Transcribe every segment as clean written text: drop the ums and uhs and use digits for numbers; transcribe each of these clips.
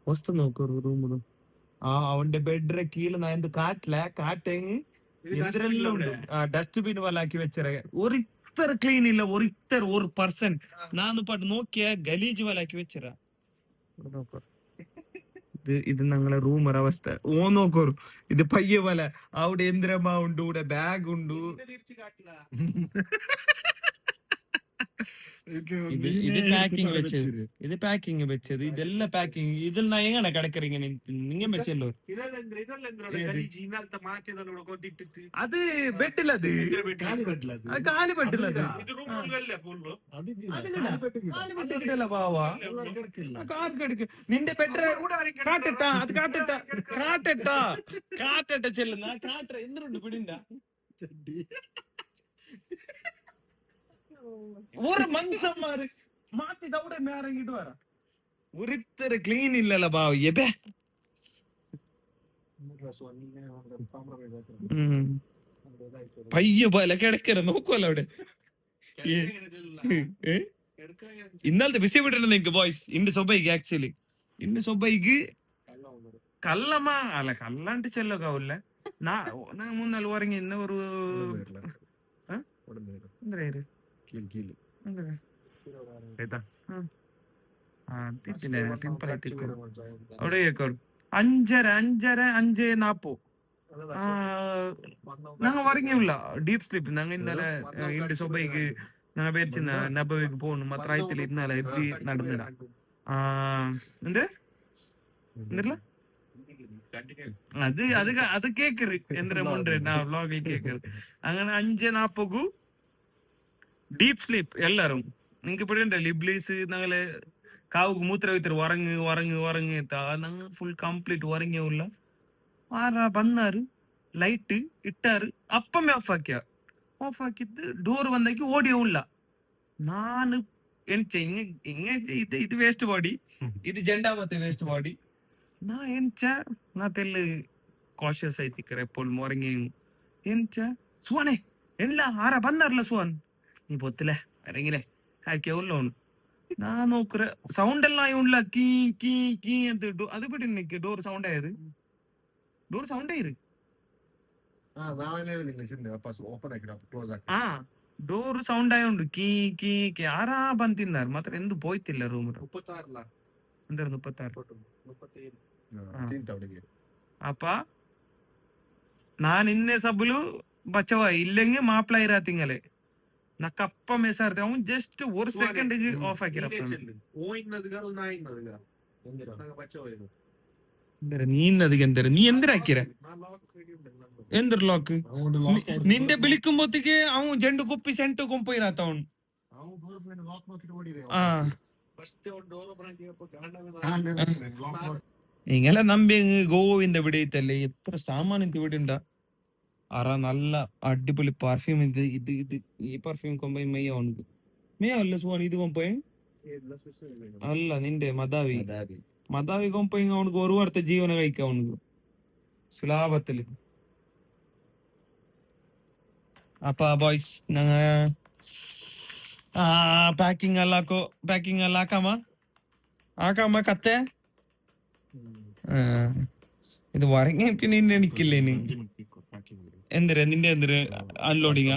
ವಸ್ತು ನೋಕರು ರೂಮ್ ಅವന്റെ ಬೆಡ್ರೆ ಕೀಳು ನಾ ಎಂದು ಕಾಟ್ಲೆ ಎಂದ್ರೆಲ್ಲ ಉಂಟು ಡಸ್ಟ್ಬಿನ್ ವಲ್ಲ ಹಾಕಿ വെച്ചറ ഒരിത്തർ ക്ലീൻ ഇല്ല ഒരിത്തർ 1%. ನಾನು ಪಾಟ್ നോക്കിയ ഗലീജ് വല ആക്കി വെച്ചറ ഇത് ഞങ്ങളെ റൂമർ അവസ്ഥ ഓ നോക്കോರು ഇത് പയ്യ വല അവിടെ എന്തിരമ്മ ഉണ്ട് ഇവിടെ ബാഗ് ഉണ്ട് ഇത് പാക്കിങ് വെച്ചത് ഇതെല്ലാം പാക്കിങ് ഇതിൽ നാ എങ്ങനെ കിടക്കറീங்க നിങ്ങ വെച്ചല്ലോ അത് ബെഡിലത് കാല് ബെഡിലത് പാവാ കാർ കിടക്ക് നിന്റെ ബെഡ് കാട്ടട്ടാ അത് കാട്ടട്ട ചെല്ലുന്ന കാട്ട എന്തുണ്ട് പിടിണ്ട ഒരു മനുഷ്യന്മാര് മാറ്റി അവിടെ മേറങ്ങിട്ട് വരാം ഒരിത്തര ക്ലീൻ ഇല്ലല്ല ബാവ് എബേ പയ്യ പോലെ കിടക്കര നോക്കുവല്ലോ അവിടെ ഇന്നലത്തെ ബിസി വിട്ടിട്ടുണ്ട് നിങ്ങക്ക് ബോയ്സ് ഇന്ന് സൊബൈക്ക് ആക്ച്വലി ഇന്ന് സൊബൈക്ക് കല്ലമ്മ അല്ല കല്ലാണ്ട് ചെല്ലൊക്കാവില്ല നാ മൂന്നാല് ഉറങ്ങി ഇന്ന ഒരു അവിടെ 5:40 ഞങ്ങ ഉറങ്ങിയില്ല ഡീപ് സ്ലീപ്പ് ഞങ്ങ ഇന്നലെ ഇണ്ട് സൊബൈക്ക് ഞങ്ങ പേരിച്ചിന്ന നബവിക്ക് പോണു മാത്രായത്തില് ഇന്നലെ എപ്പി നടന്നില്ല എന്ത് എന്തില്ല അത് കേക്കറ് എന്തിനാ മുണ്ട് നാ വ്ലോഗിൽ കേക്കറ് അങ്ങനെ 5:40 ഡീപ് സ്ലീപ്പ് എല്ലാരും നിങ്ങക്ക് പിടിയുണ്ടല്ലോ ഇബ്ലീസ് ഞങ്ങള് കാവുക്ക് മൂത്ര വിത്തർ ഉറങ്ങ് ഞങ്ങൾ ഫുൾ കംപ്ലീറ്റ് ഉറങ്ങിയുള്ള ആരാ വന്നാറ് ലൈറ്റ് ഇട്ടാറ് അപ്പമേ ഓഫ് ആക്കിയത് ഡോർ വന്നേക്ക് ഓടിയവില്ല നാന് എണിച്ച ഇത് വേസ്റ്റ് ബോഡി ഇത് ജെണ്ടാമത്തെ വേസ്റ്റ് ബോഡി ನಾ ಎನ್ಚ ನಾ ತೆಲ್ಲು ಕಾಶಿಯಸ್ ಐತಿಕ್ಕರೆ ಎಪ್ಪೊಳ್ಳು ಮೊರಂಗಿ ಎನ್ಚ ಸುವನೆ ಎಲ್ಲ ಆರ ಬಂದಾರಲ್ಲ ಸುವನ್ നീ പൊത്തില്ലേ ഇറങ്ങില്ലേ ഹാക്കിയ ഉള്ളോണ് നാ നോക്കുற സൗണ്ട് എല്ലാം ഉള്ള കീ കീ കീ ಅಂತ ಇಟ್ಟು ಅದು ಬಿಟ್ಟು ನಿಕ್ಕೆ ಡೋರ್ ಸೌಂಡ್ ಆಯ್ತು ಡೋರ್ ಸೌಂಡ್ ಆಯ್ತು ಡೋರ್ ಸೌಂಡ್ ಆಯುಂಡು ಕೀ ಕೀ ಕೀ ಆರಾ ಬಂತಿದ್ದಾರೆ ಮಾತ್ರ ಎಂದು പോയിത്തില്ല ರೂಮ್ 36 എന്തായിരുന്നു 36 അപ്പ ನಾನು ಇನ್ನೇ ಸಬ್ಬಲು ಬಚ್ಚವ ಇಲ್ಲೆಂಗೆ ಮಾಪ್ಲ ಇರಾತಿಂಗಲೆ ನಕ್ಕಪ್ಪ ಮೆಸಾರ್ತೆ ಅವನು ಜಸ್ಟ್ ഒരു സെക്കൻഡ് ഓഫ് ആക്കിറപ്പാണ് നീ ഇന്നതിಗೆ എന്തൊരു നീ എന്തിനാക്കിര എന്തൊരു ലോക്ക് നിന്റെ വിളിക്കുമ്പോത്തേക്ക് അവൻ ജണ്ട് കുപ്പി സെന്റ് കൊമ്പോയിരാത്ത അവൻ ഇങ്ങനെ നമ്പി ഗോവിന്ദ ഇവിടെ ഇത്തല്ലേ എത്ര സാമാനം ഇവിടെ ഉണ്ടാ അറ നല്ല അടിപൊളി പെർഫ്യൂം ഇത് ഈ പെർഫ്യൂം കൊമ്പോ മെയ്യാവുന്നത് മെയ്യാവല്ല സുവാൻ ഇത് കൊമ്പോയി അല്ല നിന്റെ മദാവി കൊമ്പോയി അവനക്ക് ഒരു വാർത്ത ജീവന കഴിക്കാം അവനക്ക് സുലാഭത്തില് അപ്പ ബോയ്സ് ഞങ്ങ ಪ್ಯಾಕಿಂಗ್ ಎಲ್ಲ ಆಕಾಮ ಕತ್ತೆ ഇത് വരങ്ങി പിന്നെ എനിക്കില്ലേന് എന്തിനാ നിന്റെ എന്തിന് അൺലോഡിങ്ങാ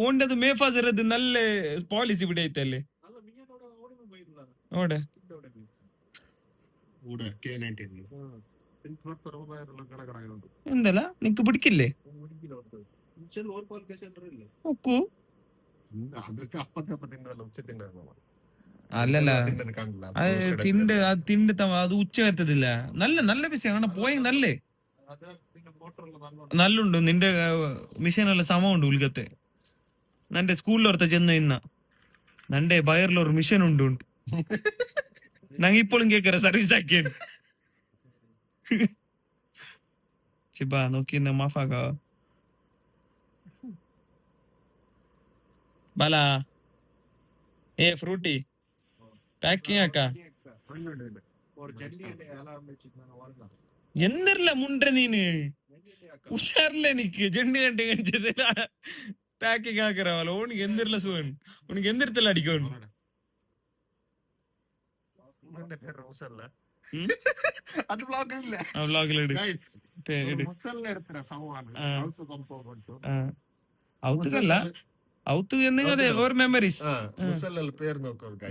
ഓണ്ടത് മേഫാസറത് നല്ല പോളിസി ഇവിടെ ಐತല്ലേ ഓടെ എന്തല്ല നിനക്ക് പിടിക്കില്ലേ നോക്കൂ അല്ലല്ല അത് ഉച്ച എത്തതില്ല നല്ല വിഷയം പോയി നല്ലുണ്ട് നിന്റെ മിഷനെല്ലാം സമമുണ്ട് ഉൽഗത്തെ നന്റെ സ്കൂളിലോർത്ത ചെന്ന് ഇന്ന നന്റെ ബയറിലൊരു മിഷൻ ഉണ്ട് ഞങ്ങ ഇപ്പോഴും കേക്കറ സർവീസ് ആക്കിയ ചിബ നോക്കി മാഫാക്ക ബല ഫ്രൂട്ടി പാക്കിംഗ് ആക്ക എന്തില്ല മുണ്ട നീന് ഉഷാറില്ല എനിക്ക് ജെണ്ണി കണ്ടു കഴിച്ചത് ಪ್ಯಾಕಿಂಗ್ ಹಾಕಿರವಲ್ಲ ಅವನಿಗೆ ಎಂದಿರ್ಲ ಸುವನ್ ಅವನಿಗೆ ಎಂದಿರ್ತಲ್ಲ ಅಡಿಕೋನು ಅದು ಬ್ಲಾಗ್ ಇಲ್ಲ ಮುಸಲ್ എടുത്തിന സവാണ് ഔത്ത് കൊമ്പോണ്ട് ഔത്തുകല്ല ഔത്ത് അതെ ഓർ മെമ്മറീസ് മുസല്ലൽ പേര്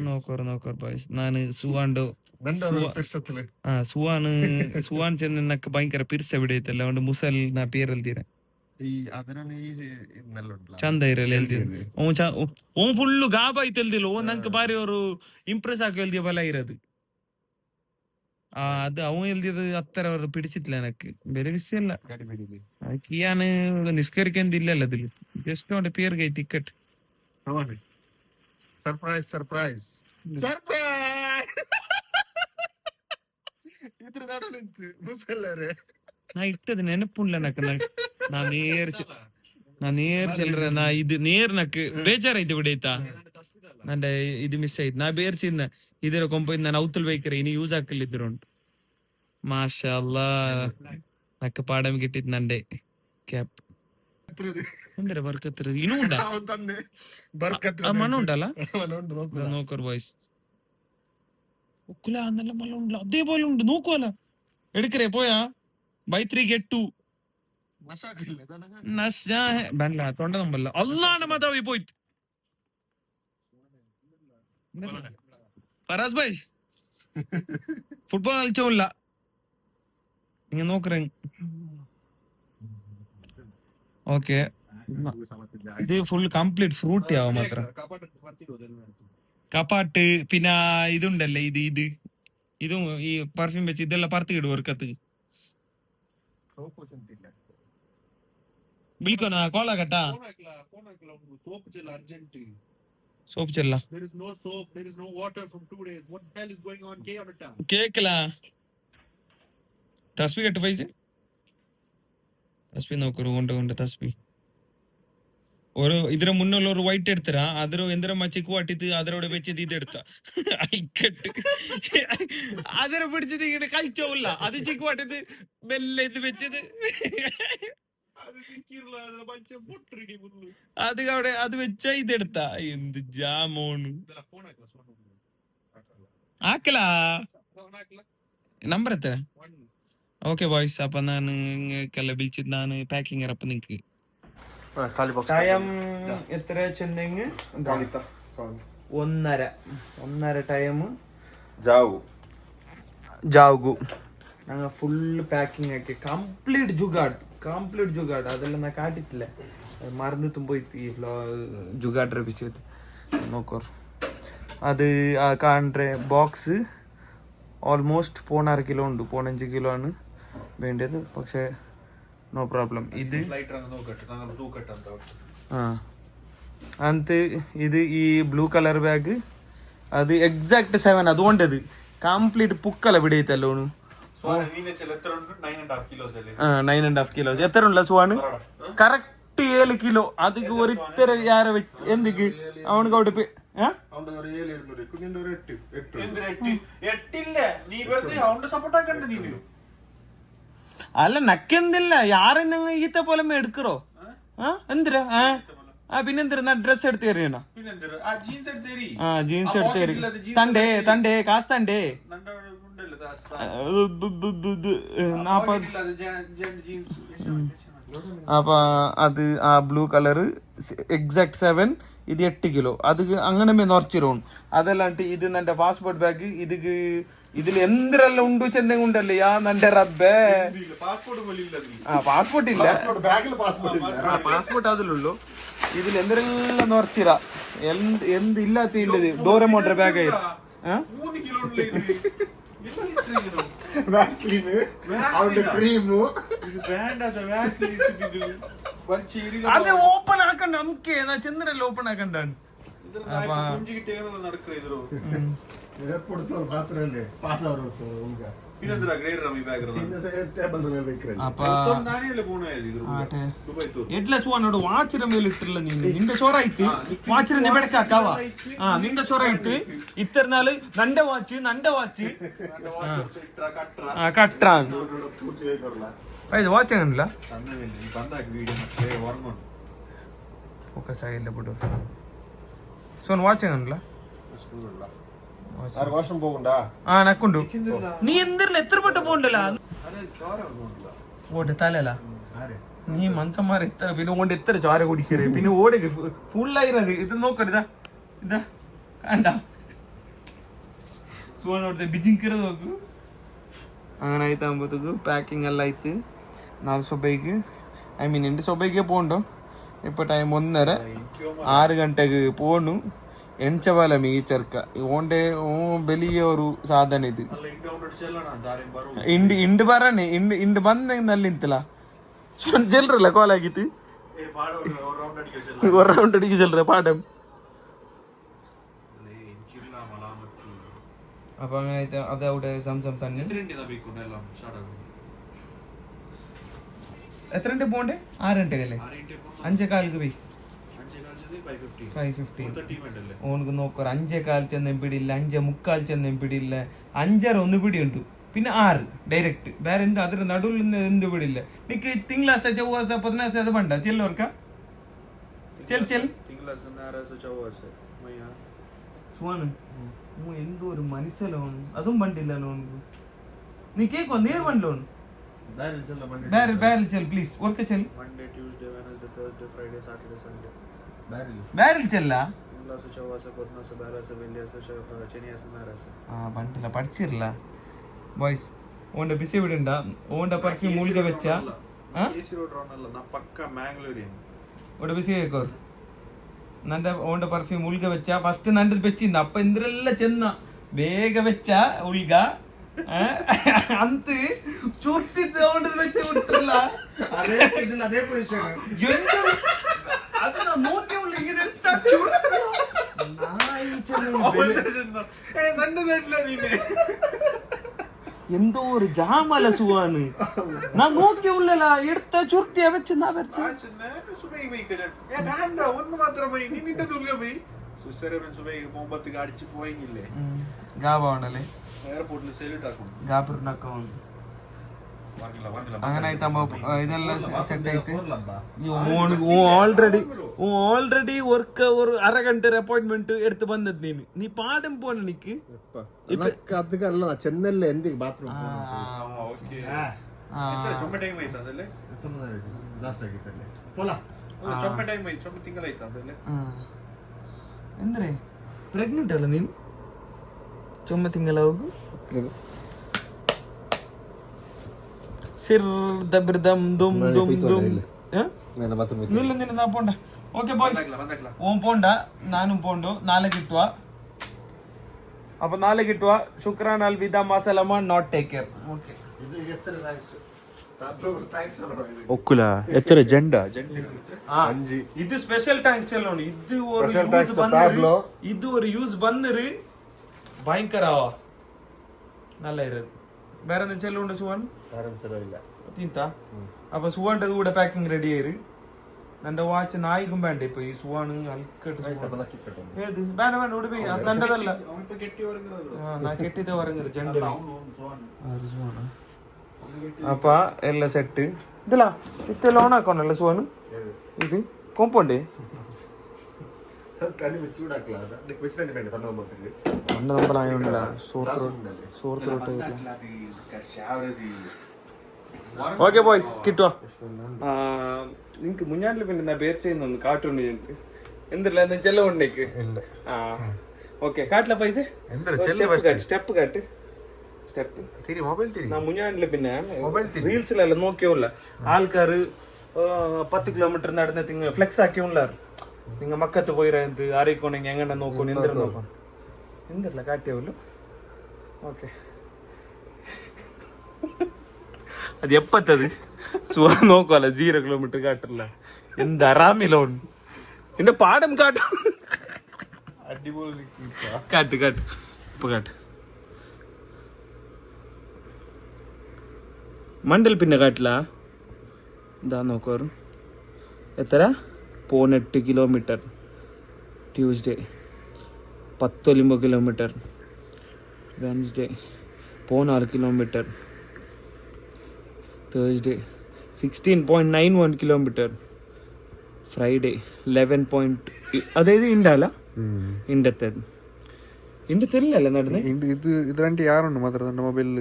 നോക്കോർ ബോയ്സ് ನಾನು സുവാണ്ടോ സുവാൻ ചെന്നಕ್ಕೆ ಭಯಂಕರ ಪಿರ್ಸ ಬಿಡೈತಲ್ಲ ಅವನು ಮುಸಲ್ ನಾ ಪೇರ್ ಎಲ್ದಿರ ಚಂದ ಇರಲ್ಲ ಎಲ್ದಿರ ಓನ್ ಫುಲ್ಲು ಗಾಬ ಐತೆ ಎಲ್ದಿಲ್ಲ ಓನ್ ನಂಗೆ ಬಾರಿ ಅವರು ಇಂಪ್ರೆಸ್ ಆಗಿ ಎಲ್ದಿಯ ಬಲ ಇರೋದು അത് അവൻ എഴുതിയത് അത്ര അവർ പിടിച്ചിട്ടില്ല എനക്ക് വേറെ വിഷയമല്ല കിയാന് നിഷ്കരിക്കുന്നില്ലല്ലോ ഇതില് ജസ്റ്റ് അവന്റെ പേര് കൈ ടിക്കറ്റ് സർപ്രൈസ് സർപ്രൈസ് ನಾ ಇಟ್ಟது ನೆನಪುಂಡ್ಲ ನಕ್ ನಾ ನೇರ್ ಚೆಲ್ರ ನಾ ಇದು ನೇರ್ ನಕ್ ಬೇಜಾರಾಯ್ತು ಬಿಡೈತಾ ನಂಡೆ ಇದು ಮಿಸ್ ಆಯ್ತು ನಾ ಬೇರ್ಸಿದ್ನ ಇದರ ಕೊಂಪೊಯ್ದು ನಾನು ಔತಲ್ ಬೈಕರೆ ಇನ್ನು ಯೂಸ್ ಹಾಕಲಿದ್ರು ಉಂಟು മാഷാ അല്ലാ നക്ക് പാടം കിട്ടിയത് നന്റെ ക്യാപ്പ് എന്തിനാ ബർക്കത്ത് ഇനും ഉണ്ടാ മണം ഉണ്ടല്ല നോക്കർ ബോയ്സ് ഒക്കുല നല്ല മണം ഉണ്ടല്ല അതേപോലെ ഉണ്ട് നോക്കുവല്ല എടുക്കറേ പോയാ ബൈ 3 get 2 ബല്ല തൊണ്ട നമ്പല്ല അല്ലാണ്ട് മതാവി പോയിട്ട് ഫറാസ് ഭായ് ഫുട്ബോൾ കളിച്ചോല്ല നീ നോക്കറേ ഓക്കെ ഇത് ഫുൾ കംപ്ലീറ്റ് ഫ്രൂട്ടി ആവും മാത്രം കപ്പാട്ട് പിന്നെ ഇതുണ്ടല്ലേ ഇതും ഈ പെർഫ്യൂം വെച്ച് ഇതെല്ലാം പറത്തി ഇടും ഒർക്കത്ത് വിളിക്കോനാ കോളാ കേട്ടാ സോപ്പ് ചെല്ല കേക്കല തസ്ബി കെട്ട് പൈസ തസ്ബി നോക്കൂ കൊണ്ട് തസ്ബി ഒരു ഇതിര മുന്നുള്ള ഒരു വൈറ്റ് എടുത്തര അതൊരു എന്തിരമ്മ ചിക്കു അട്ടിത്ത് അതരോട് വെച്ചത് ഇതെടുത്ത അയക്കട്ട് അതിനെ പിടിച്ചത് ഇങ്ങനെ കളിച്ചോല്ല അത് ചിക്കു അട്ടിത്ത് മെല്ലെ ഇത് വെച്ചത് അത് അവിടെ അത് വെച്ച ഇതെടുത്ത എന്ത് ജാമോണ് ആക്കലാ നമ്പർ എത്ര ഓക്കെ ബോയ്സ് അപ്പൊ ഞാൻ നിങ്ങൾക്കെല്ലാം വിളിച്ചത് ഞാൻ പാക്കിങ് അപ്പൊ നിങ്ങക്ക് ടൈം എത്ര ചെന്നെങ്കിൽ 1:30 ടൈം ജാവു ഞങ്ങൾ ഫുള്ള് പാക്കിങ് ആക്കി കംപ്ലീറ്റ് ജുഗാഡ് അതെല്ലാം ഞാൻ കാട്ടിട്ടില്ല മറന്നിട്ടും പോയി ഈ ജുഗാഡ് വിഷയത്ത് നോക്കോ അത് കാണേ ബോക്സ് ഓൾമോസ്റ്റ് 4.5 കിലോ ഉണ്ട് 4.5 കിലോ ആണ് വേണ്ടത് പക്ഷെ നോ പ്രോബ്ലം ഇത് ഇത് ഈ ബ്ലൂ കളർ ബാഗ് അത് എക്സാക്ട് 7 അതുകൊണ്ടത് കംപ്ലീറ്റ് പുക്കല പിടിയത്തല്ലോ 9.5 കിലോസ് എത്ര ഉള്ള സുവാണ് കറക്റ്റ് 7 കിലോ അത് ഒരിത്തര യാരെ എന്തിക്ക് അവനക്ക് അവിടെ അല്ല നക്കെന്തില്ല യാരെ ഈത്ത പോലെ എടുക്കറോ എന്തിരാ പിന്നെന്തിനാ ഡ്രസ് എടുത്ത് തരണ ജീൻസ് എടുത്ത് തരേ തണ്ടേ കാസ് തണ്ടേ 40 അപ്പൊ അത് ആ ബ്ലൂ കളറ് എക്സാക്ട് 7 ഇത് 8 കിലോ അത് അങ്ങനെ നിറച്ചിരും അതല്ലാണ്ട് ഇത് നന്റെ പാസ്പോർട്ട് ബാഗ് ഇതിൽ എന്തിരെല്ലാം ഉണ്ടു ചെന്തെങ്കിലും ഉണ്ടല്ലേ നന്റെ റബ്ബേ പാസ്പോർട്ട് ഇല്ല പാസ്പോർട്ട് അതിലുള്ളൂ ഇതിൽ എന്തിരെല്ലാം നിറച്ചിര എന്ത് ഇല്ലാത്ത ഇല്ലത് ഡോറമോട്ടർ ബാഗ് അത് ഓപ്പൺ ആക്കണ്ട നമുക്ക് ചെന്നരല്ല ഓപ്പൺ ആക്കണ്ടാണ് ಎಡ್ಲ ಸುವನೋಡು ವಾಚಿರ ಮೇಲೆ ಇಟ್ಟಿರಲ್ಲ ನೀನು ನಿಂದ ಸೋರ ಐತಿ ವಾಚಿರ ನೆಬೆಡಕಾವ ನಿಂದ ಸೋರ ಐತಿ ಇತ್ತರ್ನಾಲು ನಂಡೆ ವಾಚಿ ಕಟ್ರಾನ್ ವಾಚ್ ಆಗಲ್ಲ ഫോക്കസ് ആയില്ല പോട്ടു സോൻ വാച്ചിങ് ആണല്ല വർഷം പോകണ്ടാ ആ നക്കുണ്ടു നീ എന്തില്ല എത്ര പെട്ട പോണ്ടല്ല ഓട്ടെ തലല്ല നീ മനുഷ്യന്മാർ എത്ര പിന്നെ ഓണ്ട് എത്ര ചോര കുടിക്കരുത് പിന്നെ ഓടുക ഫുള്ളായിരുന്നത് ഇത് നോക്കരുതാ ഇതാ കണ്ട സുഖം ബിജിക്കരുത് നോക്കൂ അങ്ങനെ ആയിട്ടാകുമ്പോഴത്തേക്ക് ಪ್ಯಾಕಿಂಗ್ ಎಲ್ಲ ಆಯ್ತು ನಾವು ಸೊಬೈಗೆ ಐ ಮೀನ್ എൻ്റെ സൊബൈക്ക് പോകണ്ടോ ഇപ്പോൾ ടൈം 1:30 6 ಗಂಟೆಗೆ പോണു എൺചവാല ഈ ചെറുക്ക ഓന്റെ വലിയ ഒരു സാധന ഇത് ಇಂಡ್ ಬರನೆ ಇಂಡ್ ಬಂದ ನಲ್ಲಿ ಇಂತಲ್ಲ ചെല്ലറല്ല കോലാക്കിട്ട് ഒരു റൗണ്ട് അടിക്ക് ചെല്ലറ പാടം അപ്പൊ അങ്ങനെ അത് അവിടെ സംസം തന്നെ എത്ര ഗಂಟೆ പോണ്ടേ 6 ಗಂಟೆಗല്ലേ 5:15 പോയി 5:15 ഓനക്ക് നോക്കറ 5:15 ചെന്നും പിടിയില്ല 5:45 ചെന്നും പിടിയില്ല 5:30 ഒന്ന് പിടിയുണ്ട് പിന്നെ 6 ഡയറക്റ്റ് വേറെ എന്ത് അದ್ರ നടുവിൽ നിന്ന് എന്ത് പിടിയില്ല നിക്ക് തിങ്കളാഴ്ച ചൊവ്വാഴ്ച 14 അത് വേണ്ട ചെല്ലോർക്ക ചെൽ സുവാണ് എന്തോ ഒരു മനസ്സിലോണ് അതും പണ്ടില്ല ലോണ് നീ കേക്കോ നേർ പണ്ട് ലോണ് बैरल चल प्लीज वर्क चल Monday Tuesday Wednesday Thursday Friday Saturday Sunday barrel चल से चौवा से पतना से बारह से वेलिया से चेन्नई से नारा से പണ്ടില്ല പഠിച്ചില്ല ബോയ്സ് ഓന്റെ ബിസി വിടണ്ട ഓന്റെ പെർഫ്യൂം മൂലിക വെച്ചാ एसी रोड रोनಲ್ಲ ನಾ ಪಕ್ಕ ಮ್ಯಾಂಗ್ಳೂರಿಯನ್ ഓടെ ബിസി കേക്കോർ നന്റെ ഓന്റെ പെർഫ്യൂം മൂലിക വെച്ചാ ഫസ്റ്റ് നന്റെ വെച്ചിരുന്ന അപ്പൊ എന്തിരെല്ലാം ചെന്ന വേഗ വെച്ച ഉൾഗ ಅಂತ ಚುಟ್ಟಿ ತಗೊಂಡದ್ വെച്ച് വിട്ടില്ല അതേ സീറ്റിൽ അതേ പൊസിഷൻ ಅದನ್ನ ನೋക്കി ಉಳ್ಳ ಇങ്ങനെ എന്തോ ഒരു ജാമല സുവാണ് നാ നോക്കി ഉള്ളല എടുത്ത ചുരുട്ടിയ വെച്ച് നാ വെച്ച ഒന്ന് മാത്രം പോയി നിന്നിട്ട് ദുർഗ പോയി സുസരവൻ സുബൈ മുമ്പത്ത് അടിച്ചു പോയില്ലേ ഗാബാണല്ലേ എയർപോർട്ടിൽ സെല്യൂട്ട് ആക്കും ഗാബറിനൊക്കെ അങ്ങനെ ആയിട്ടാകുമ്പോ ഇതെല്ലാം സെറ്റ് ആയിട്ട് ഓൾറെഡി വർക്ക് ഒരു അരഗಂಟೆ അപ്പോയിന്റ്മെന്റ് എടുത്ത് വന്നത് നീ പാടും പോണ നിക്ക് ಅದಕ್ಕಲ್ಲ ಚೆನ್ನೈಲಿ ಎಂದಿಗೆ ಬಾತ್ರೂಮ್ ಚೊಮ್ಮೆ ಟೈಮ್ ಆಯ್ತಾ ಅದಲ್ಲೇ ಲಾಸ್ಟ್ ಆಗಿತ್ತಲ್ಲಿ ಪೋಲಾ ಚೊಮ್ಮೆ ಟೈಮ್ ಆಯ್ತು ಚೊಮ್ಮೆ ತಿಂಗಳಾಯ್ತಾ ಅದಲ್ಲೇ ಅಂದ್ರೆ ಪ್ರೆಗ್ನೆಂಟ್ ಅಲ್ಲ ನೀನು ಚೊಮ್ಮೆ ತಿಂಗಳ ಹೋಗು ಸಿರ್ ದಬ್ರದಂ ದುಮ್ ದುಮ್ ದುಮ್ ನಿಲ್ಲ ನಾ ಪೋಂಡ ಓಕೆ ಬಾಯ್ಸ್ ಓಂ ಪೋಂಡ ನಾನು ಪೋಂಡು ನಾಳೆ കിട്ടുക അപ്പൊ നാളെ കിട്ടുക ശുക്രാൻ അൽവിദ മാസലമ നോട്ട് ടേക്ക് കെയർ ഓക്കെ ഒക്കുല എത്ര ജെണ്ട ഇത് സ്പെഷ്യൽ ടാങ്ക്സ് എല്ലാം ഇത് ഒരു യൂസ് ಬಂದಿರು ಇದು ഒരു യൂസ് ಬಂದಿರು ഭയങ്കര നല്ല ഇരുത് വേറെ എന്തെങ്കിലും ഉണ്ട് സുവാൻ തിന്ത അപ്പൊ സുവാണ്ടത് കൂടെ പാക്കിംഗ് റെഡി ആയിരു നന്റെ വാച്ച് നായിക്കും വേണ്ട ഇപ്പൊ ഈ സുവാണ് അൽക്കട്ട് ഏത് വേണ്ട വേണ്ട ഇവിടെ പോയി അത് നല്ലതല്ല നാ കെട്ടിത്തെ പറഞ്ഞത് ജെണ്ടല് അപ്പ ಎಲ್ಲ ಸೆಟ್ ഇതിലാ ഇത്തെ ലോൺ ആക്കണല്ലോ സുവാന് ഇത് കോമ്പൗണ്ട് ഓക്കെ ബോയ്സ് കിട്ടുക നിങ്ങക്ക് മുഞ്ഞാണ്ടില് പിന്നെ എന്താ പേർ ചെയ്യുന്ന കാട്ടുണ്ട് ഞങ്ങൾക്ക് എന്തില്ല എന്താ ചെല്ല ഉണ്ടേക്ക് ആ ഓക്കെ കാട്ടില്ല പൈസ സ്റ്റെപ്പ് കാട്ട് സ്റ്റെപ്പ് മുഞ്ഞാണ്ടില് പിന്നെ റീൽസിലെല്ലാം നോക്കിയോല്ല ആൾക്കാര് 10 കിലോമീറ്റർ നടന്ന് തിങ്ങ ഫ്ലെക്സ് ആക്കിയുള്ളാറ് നിങ്ങ മക്കത്ത് പോയിರಂತ ആരേക്കോണെങ്കി എങ്ങനെ നോക്കോണി എന്തിര നോക്കണം എന്തില്ല കാട്ടിയവല്ലോ ഓക്കെ അത് എപ്പത്തത് സുഖ നോക്കുവല്ല 0 കിലോമീറ്റർ കാട്ടില്ല എന്ത് അറാമിലോൺ എന്റെ പാടം കാട്ടും അടിപൊളി കാട്ട് കാട്ട് ഇപ്പൊ കാട്ട് മണ്ടൽ പിന്നെ കാട്ടില്ല എന്താ നോക്കോറ് എത്ര 8 kilometre Tuesday 19 kilometre Wednesday 4 kilometre Thursday 16.91 kilometre Friday 11 point ಅದೇದು ಇಂಡಲ್ಲ ಇಂಡತ್ತದು ಇಂಡತ್ತಿರಲಿಲ್ಲ ನಡೆದ ഇത് ഇതാണ്ട് യാറുണ്ട് മാത്രം എൻ്റെ മൊബൈലിൽ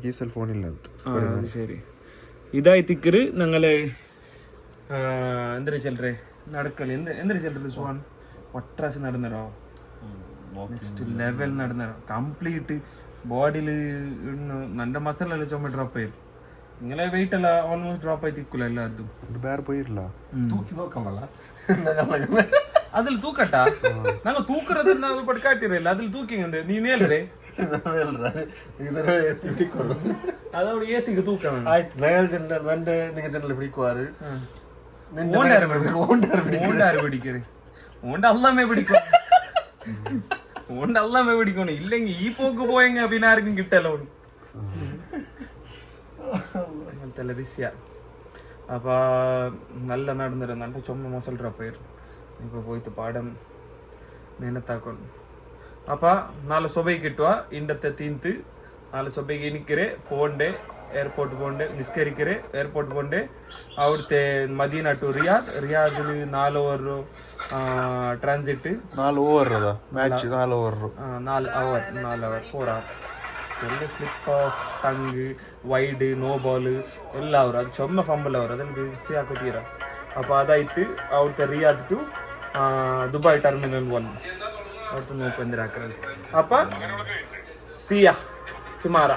കീസൽ ഫോണില്ല ശരി ഇതായിത്തിക്കറ് ഞങ്ങള് എന്തൊരു ചെല്ലറേ നടക്കല് എന്തൊരു ചെല്ലറ് സുഖാൻ ഒട്രാസ് നടന്നരോ നെക്സ്റ്റ് ലെവൽ നടന്നരോ കംപ്ലീറ്റ് ബോഡിയിൽ നല്ല മസാല ചുമ ഡ്രോപ്പ് ആയി നിങ്ങളെ വെയിറ്റ് അല്ല ഓൾമോസ്റ്റ് ഡ്രോപ്പ് ആയി തിക്കൂല എല്ലാവർക്കും ಬೇರೆ പോയിട്ടില്ല ತೂಕಿ ನೋಕಮಲ್ಲ അതിൽ തൂക്കട്ടാ ഞങ്ങൾ തൂക്കറದನ್ನ ಅದು ಪಡ್ಕಾಟಿರಲ್ಲ അതിൽ ತೂಕಿಂಗಂದೆ ನೀನ್ ಹೇಳ್ರಿ ಇದರ ಎತ್ತಿ ಹಿಡಿಕೋರು അതവിടെ ഏസിക്ക് തൂക്കണം ಆಯ್ತು ನಯಲ್ ಜನ ನಂಡೆ ನಿಂಗ ಜನರಲ್ಲಿ ಹಿಡಿಕೋರು ഓണ്ടാര് പിടിക്കറ് ഓണ്ട അല്ലമ്മേ പിടിക്കും ഓണ്ട അല്ലമ്മേ പിടിക്കണം ഇല്ലെങ്കിൽ ഈ പോക്ക് പോയെങ്കിൽ പിന്നെ ആർക്കും കിട്ടല്ല അങ്ങനത്തെ വിഷയ അപ്പൊ നല്ല നടന്നിരുന്നു നല്ല ചുമ മസൽ ഡ്രോപ്പായിരുന്നു ഇപ്പോൾ പോയിട്ട് പാടം മെഹനത്താക്കണം അപ്പം നാളെ സൊബൈക്ക് കിട്ടുക ഇണ്ടത്തെ തീന്ത് നാളെ സൊബൈക്ക് എനിക്കരെ പോണ്ടേ എയർപോർട്ട് പോണ്ടേ നിസ്കരിക്കരെ എയർപോർട്ട് പോണ്ടേ അവിടുത്തെ മദീന ടു റിയാദിൽ 4 അവർ ട്രാൻസിറ്റ് 4 ಓವರ್ ಅದ ಮ್ಯಾಚ್ 4 ಓವರ್ 4 അവർ 4 അവർ ಎಲ್ಲ slip of tongue wide no ball ಎಲ್ಲ ಅವರು ಅದು ಚೊಮ್ಮ ಫಂಬಲ್ ಅವರು ಅದನ್ನು ಬಿಸಿ ಹಾಕೋತೀರ അപ്പോൾ അതായിട്ട് അവിടുത്തെ റിയാദ് ടു ദുബായ് ടെർമിനൽ 1 അവിടുത്തെ നോക്കും എന്തിനാക്കുന്നത് അപ്പം സിയ ചുമാറ